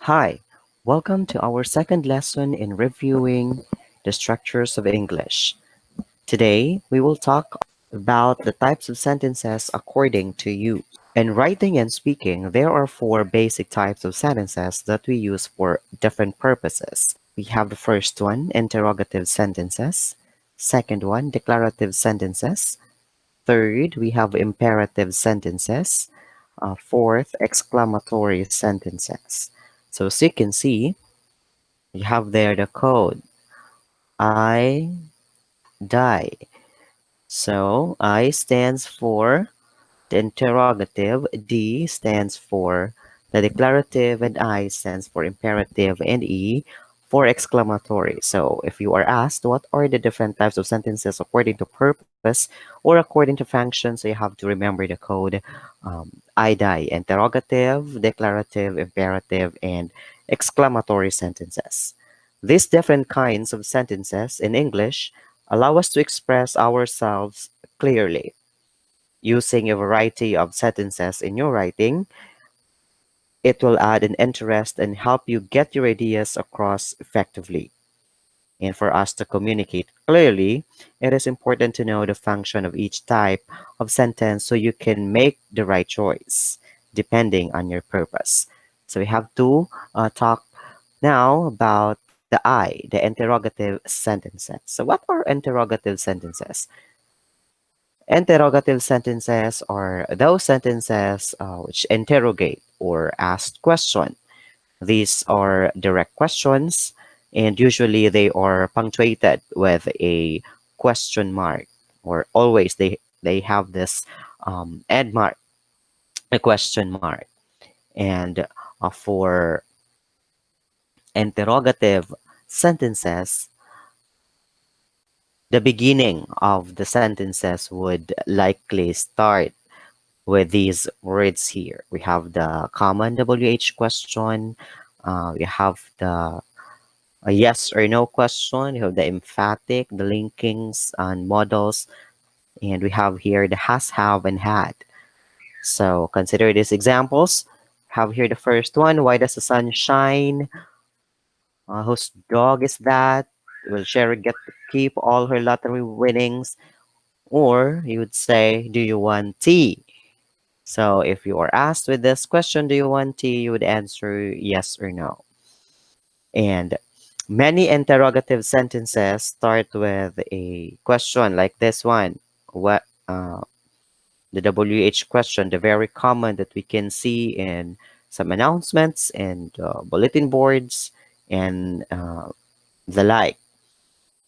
Hi, welcome to our second lesson in reviewing the structures of English. Today, we will talk about the types of sentences according to you. In writing and speaking, there are four basic types of sentences that we use for different purposes. We have the first one, interrogative sentences. Second one, declarative sentences. Third, we have imperative sentences. Fourth, exclamatory sentences. So as you can see, you have there the code. I die. So I stands for the interrogative, D stands for the declarative, and I stands for imperative, and E for exclamatory. So if you are asked what are the different types of sentences according to purpose or according to function, so you have to remember the code I die, interrogative, declarative, imperative, and exclamatory sentences. These different kinds of sentences in English allow us to express ourselves clearly. Using a variety of sentences in your writing, it will add an interest and help you get your ideas across effectively. And for us to communicate clearly, it is important to know the function of each type of sentence so you can make the right choice depending on your purpose. So we have to talk now about the I, the interrogative sentences. So what are interrogative sentences? Interrogative sentences are those sentences which interrogate or ask question. These are direct questions, and usually they are punctuated with a question mark, or always they have this end mark, a question mark. And for interrogative sentences, the beginning of the sentences would likely start with these words here. We have the common WH question. We have the a yes or no question. You have the emphatic, the linkings and models. And we have here the has, have, and had. So consider these examples. Have here the first one. Why does the sun shine? Whose dog is that? Will Sherry get to keep all her lottery winnings? Or you would say, do you want tea? So if you are asked with this question, do you want tea? You would answer yes or no. And many interrogative sentences start with a question like this one. What the WH question, the very common that we can see in some announcements and bulletin boards and the like.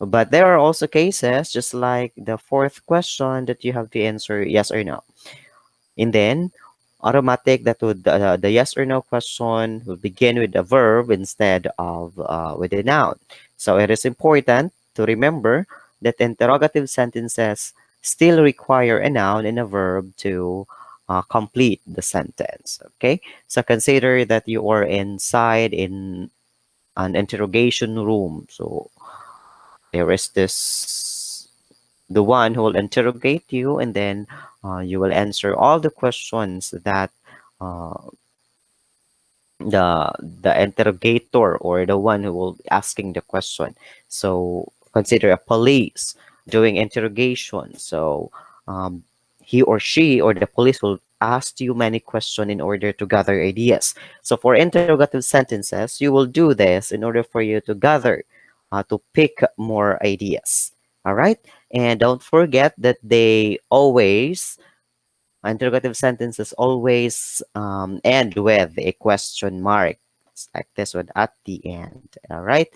But there are also cases, just like the fourth question, that you have to answer yes or no. And then automatic, that would the yes or no question will begin with a verb instead of with a noun. So it is important to remember that interrogative sentences still require a noun and a verb to complete the sentence. Okay, so consider that you are inside in an interrogation room. So there is this the one who will interrogate you, and then you will answer all the questions that uh, the interrogator or the one who will be asking the question. So consider a police doing interrogation. So he or she or the police will ask you many questions in order to gather ideas. So for interrogative sentences, you will do this in order for you to gather, to pick more ideas. All right. And don't forget that they always interrogative sentences always end with a question mark. It's like this one at the end. All right.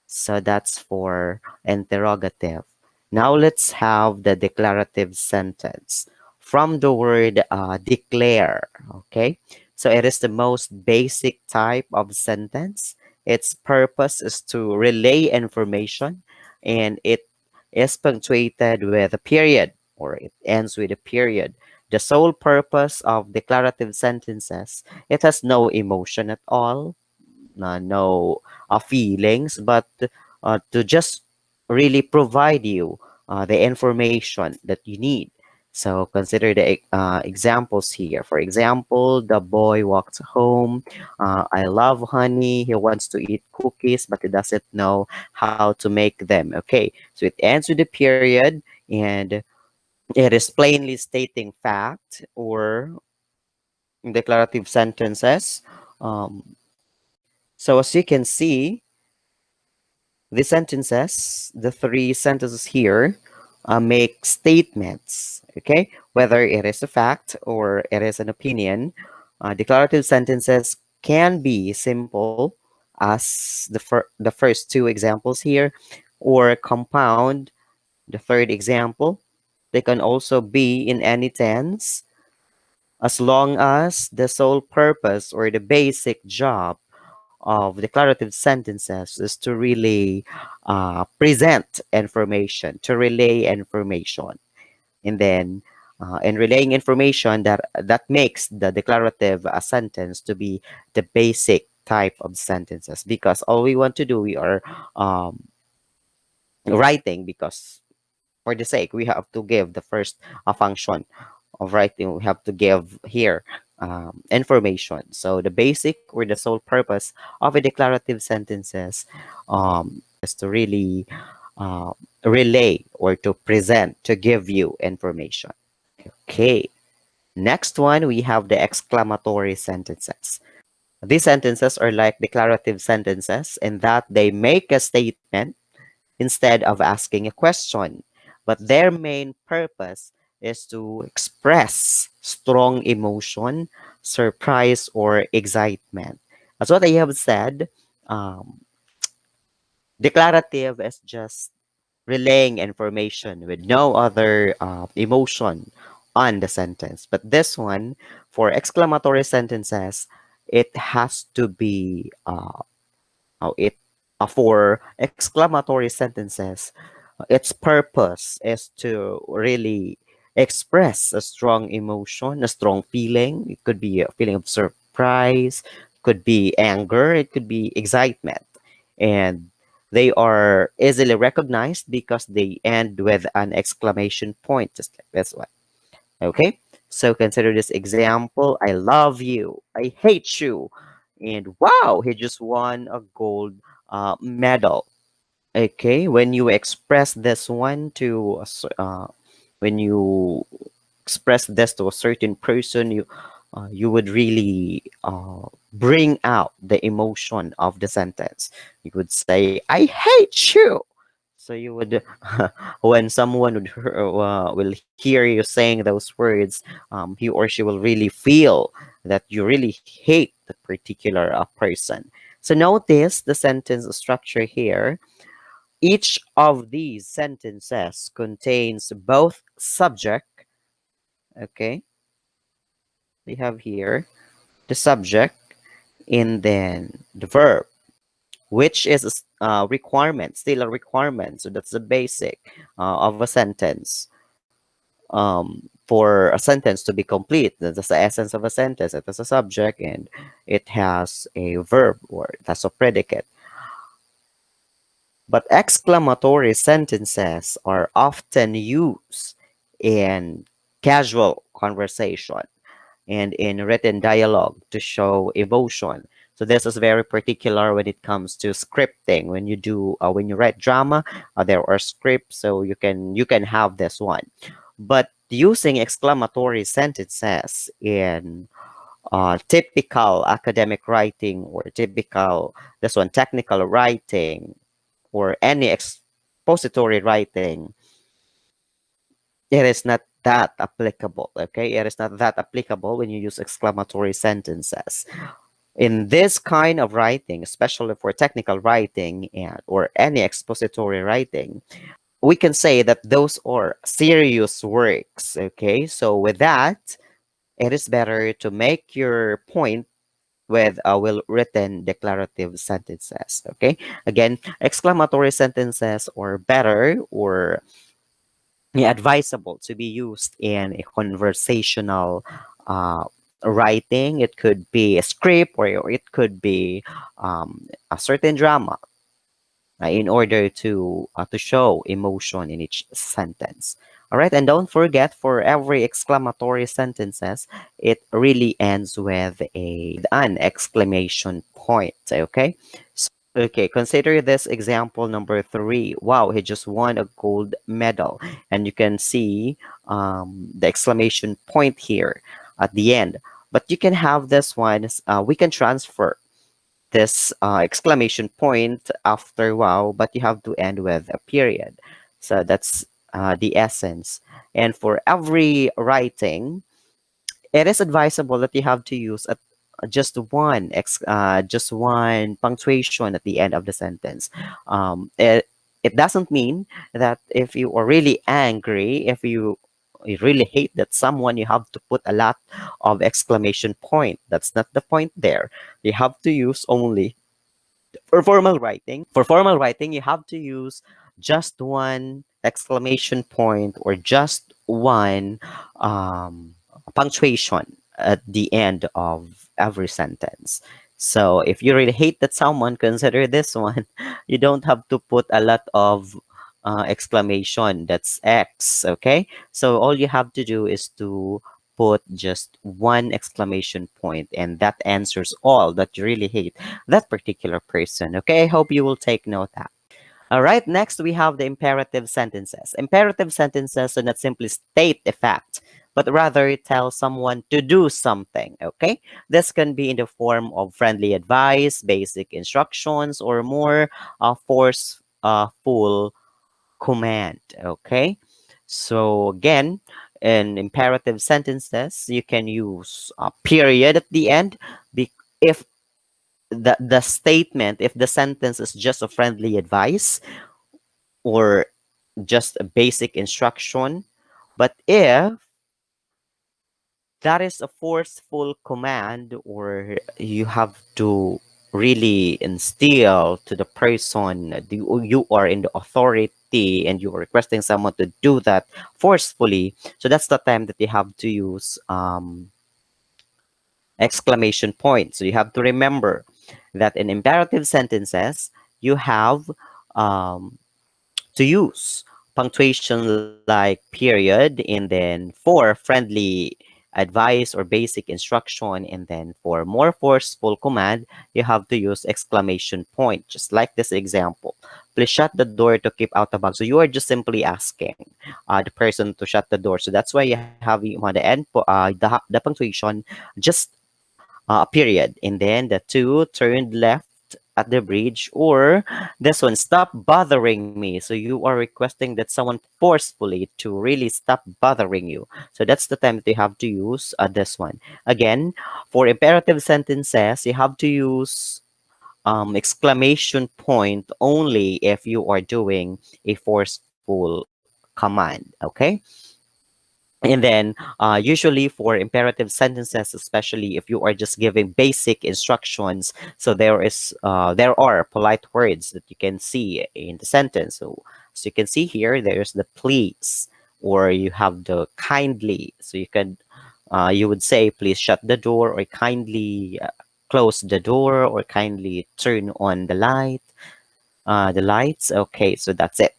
So that's for interrogative. Now let's have the declarative sentence from the word declare. Okay. So it is the most basic type of sentence. Its purpose is to relay information, and it is punctuated with a period, or it ends with a period. The sole purpose of declarative sentences, it has no emotion at all, no feelings, but to just really provide you the information that you need. So consider the examples here. For example, the boy walks home. I love honey. He wants to eat cookies, but he doesn't know how to make them. Okay, so it ends with a period, and it is plainly stating fact or declarative sentences. Um, so as you can see, the sentences, the three sentences here, make statements, okay? Whether it is a fact or it is an opinion, declarative sentences can be simple as the first two examples here, or compound, the third example. They can also be in any tense, as long as the sole purpose or the basic job of declarative sentences is to really present information, to relay information. And then in relaying information, that makes the declarative sentence to be the basic type of sentences, because all we want to do, we are um, writing because for the sake we have to give the first function of writing. We have to give here information. So the basic or the sole purpose of a declarative sentences is to really uh, relay or to present, to give you information. Okay, next one, we have the exclamatory sentences. These sentences are like declarative sentences in that they make a statement instead of asking a question. But their main purpose is to express strong emotion, surprise, or excitement. As what I have said, um, declarative is just relaying information with no other emotion on the sentence. But this one, for exclamatory sentences, it has to be it for exclamatory sentences, its purpose is to really express a strong emotion, a strong feeling. It could be a feeling of surprise, could be anger, it could be excitement. And they are easily recognized because they end with an exclamation point, just like this one. Okay? So consider this example. I love you. I hate you. And wow, he just won a gold medal. Okay, when you express this one to when you express this to a certain person, you would really bring out the emotion of the sentence. You would say, "I hate you." So you would, when someone will hear you saying those words, he or she will really feel that you really hate the particular person. So notice the sentence structure here. Each of these sentences contains both subject, okay, we have here the subject, and then the verb, which is a requirement, still a requirement. So that's the basic of a sentence. For a sentence to be complete, that's the essence of a sentence. It has a subject and it has a verb or it has a predicate. But exclamatory sentences are often used in casual conversation and in written dialogue to show emotion. So this is very particular when it comes to scripting. When you write drama, there are scripts, so you can have this one. But using exclamatory sentences in typical academic writing or typical this one technical writing or any expository writing, it is not that applicable. Okay, it is not that applicable when you use exclamatory sentences in this kind of writing, especially for technical writing and or any expository writing. We can say that those are serious works. Okay, so with that, it is better to make your point with well written declarative sentences. Okay, again, exclamatory sentences are better or advisable to be used in a conversational uh, writing. It could be a script or it could be a certain drama in order to show emotion in each sentence. All right, and don't forget for every exclamatory sentences, it really ends with an exclamation point. Okay, okay, consider this example number 3. Wow, he just won a gold medal, and you can see the exclamation point here at the end. But you can have this one. We can transfer this exclamation point after wow, but you have to end with a period. So that's the essence. And for every writing, it is advisable that you have to use just one punctuation at the end of the sentence. It doesn't mean that if you are really angry, if you really hate that someone, you have to put a lot of exclamation point. That's not the point there. You have to use only for formal writing. For formal writing, you have to use just one exclamation point or just one punctuation at the end of every sentence. So if you really hate that someone, consider this one. You don't have to put a lot of exclamation. That's X. Okay. So all you have to do is to put just one exclamation point, and that answers all that you really hate that particular person. Okay, I hope you will take note of that. All right, next we have the imperative sentences. Imperative sentences do not simply state a fact, but rather tell someone to do something. Okay, this can be in the form of friendly advice, basic instructions, or more forceful command. Okay, so again, in imperative sentences, you can use a period at the end. If the statement, if the sentence is just a friendly advice or just a basic instruction, but if that is a forceful command, or you have to really instill to the person that you are in the authority and you are requesting someone to do that forcefully, so that's the time that you have to use exclamation point. So you have to remember that in imperative sentences, you have um, to use punctuation like period, and then for friendly advice or basic instruction, and then for more forceful command, you have to use exclamation point, just like this example. Please shut the door to keep out the bug. So you are just simply asking the person to shut the door. So that's why you have on the end the punctuation just a period, and then the two turned left at the bridge, or this one, stop bothering me. So you are requesting that someone forcefully to really stop bothering you. So that's the time that you have to use this one. Again, for imperative sentences, you have to use exclamation point only if you are doing a forceful command. Okay, and then usually for imperative sentences, especially if you are just giving basic instructions, so there are polite words that you can see in the sentence. So as you can see here, there's the please, or you have the kindly. So you would say please shut the door, or kindly close the door, or kindly turn on the lights. Okay, so that's it.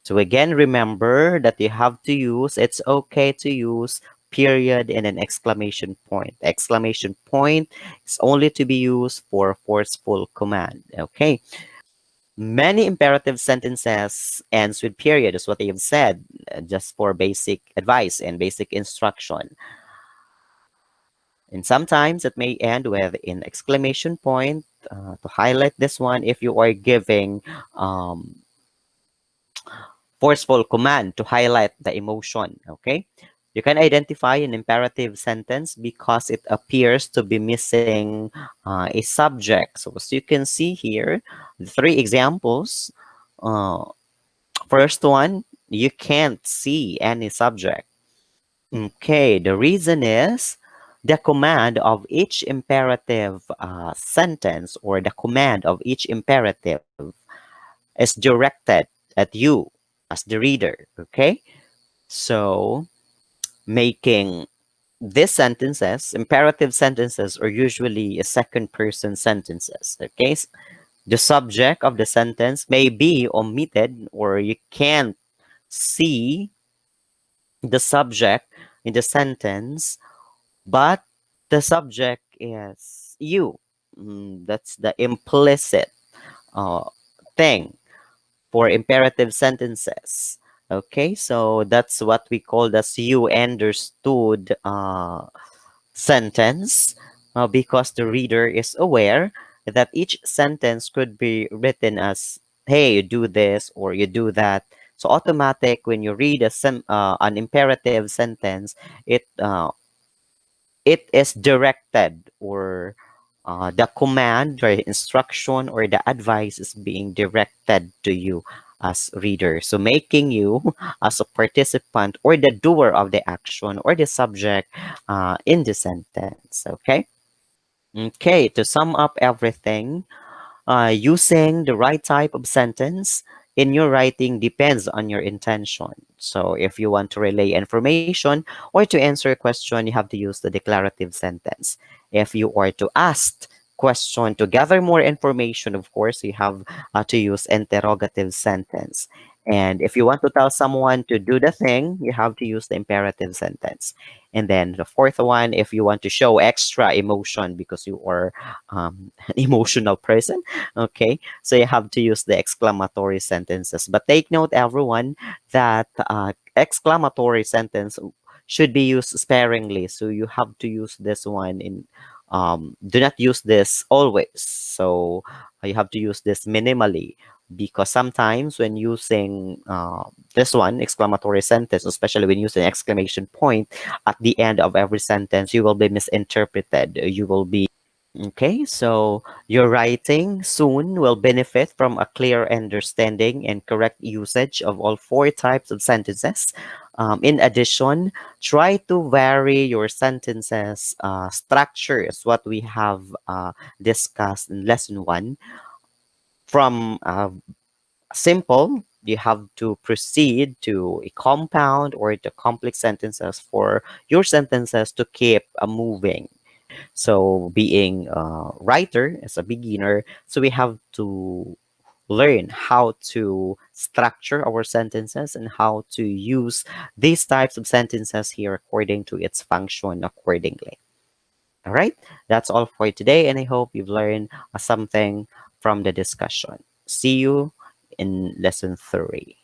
So again, remember that you have to use, it's okay to use period and an exclamation point. Exclamation point is only to be used for forceful command. Okay. Many imperative sentences ends with period, is what they have said, just for basic advice and basic instruction. And sometimes it may end with an exclamation point to highlight this one if you are giving forceful command to highlight the emotion. Okay, you can identify an imperative sentence because it appears to be missing a subject. So as you can see here, the three examples. uh, First one, you can't see any subject. Okay, the reason is the command of each imperative sentence, or the command of each imperative, is directed at you as the reader. Okay, so making these sentences, imperative sentences, are usually a second person sentences. Okay, the subject of the sentence may be omitted, or you can't see the subject in the sentence, but the subject is you. That's the implicit uh, thing for imperative sentences. Okay, so that's what we call the you understood sentence, because the reader is aware that each sentence could be written as, hey, you do this or you do that. So automatic when you read an imperative sentence, it is directed, or the command or instruction or the advice is being directed to you as reader, so making you as a participant or the doer of the action or the subject in the sentence. Okay, to sum up everything, using the right type of sentence in your writing depends on your intention. So if you want to relay information or to answer a question, you have to use the declarative sentence. If you are to ask question to gather more information, of course, you have to use interrogative sentence. And if you want to tell someone to do the thing, you have to use the imperative sentence. And then the fourth one, if you want to show extra emotion because you are an emotional person. Okay, so you have to use the exclamatory sentences. But take note, everyone, that exclamatory sentence should be used sparingly. So you have to use this one in. Do not use this always. So you have to use this minimally, because sometimes when using this one exclamatory sentence, especially when using exclamation point at the end of every sentence, you will be misinterpreted. You will be Okay, so your writing soon will benefit from a clear understanding and correct usage of all four types of sentences. In addition, try to vary your sentences structure, is what we have discussed in lesson one. From simple, you have to proceed to a compound or the complex sentences for your sentences to keep moving. So being a writer as a beginner, so we have to learn how to structure our sentences and how to use these types of sentences here according to its function accordingly. All right, that's all for today, and I hope you've learned something from the discussion. See you in lesson 3.